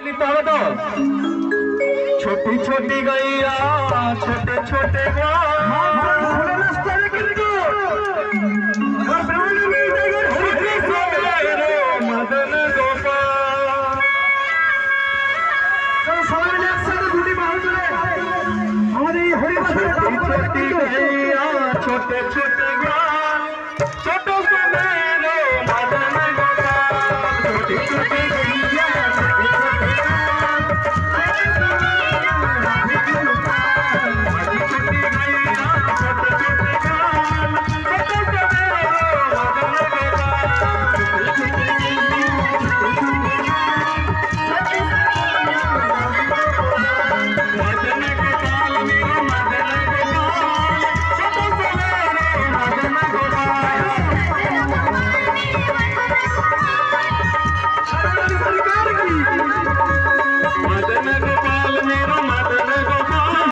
নিতে হবে তো ছোটি ছোটি গাইয়া ছোটে ছোটে মদন গোপাল ছোটে ছোটে গান ছোট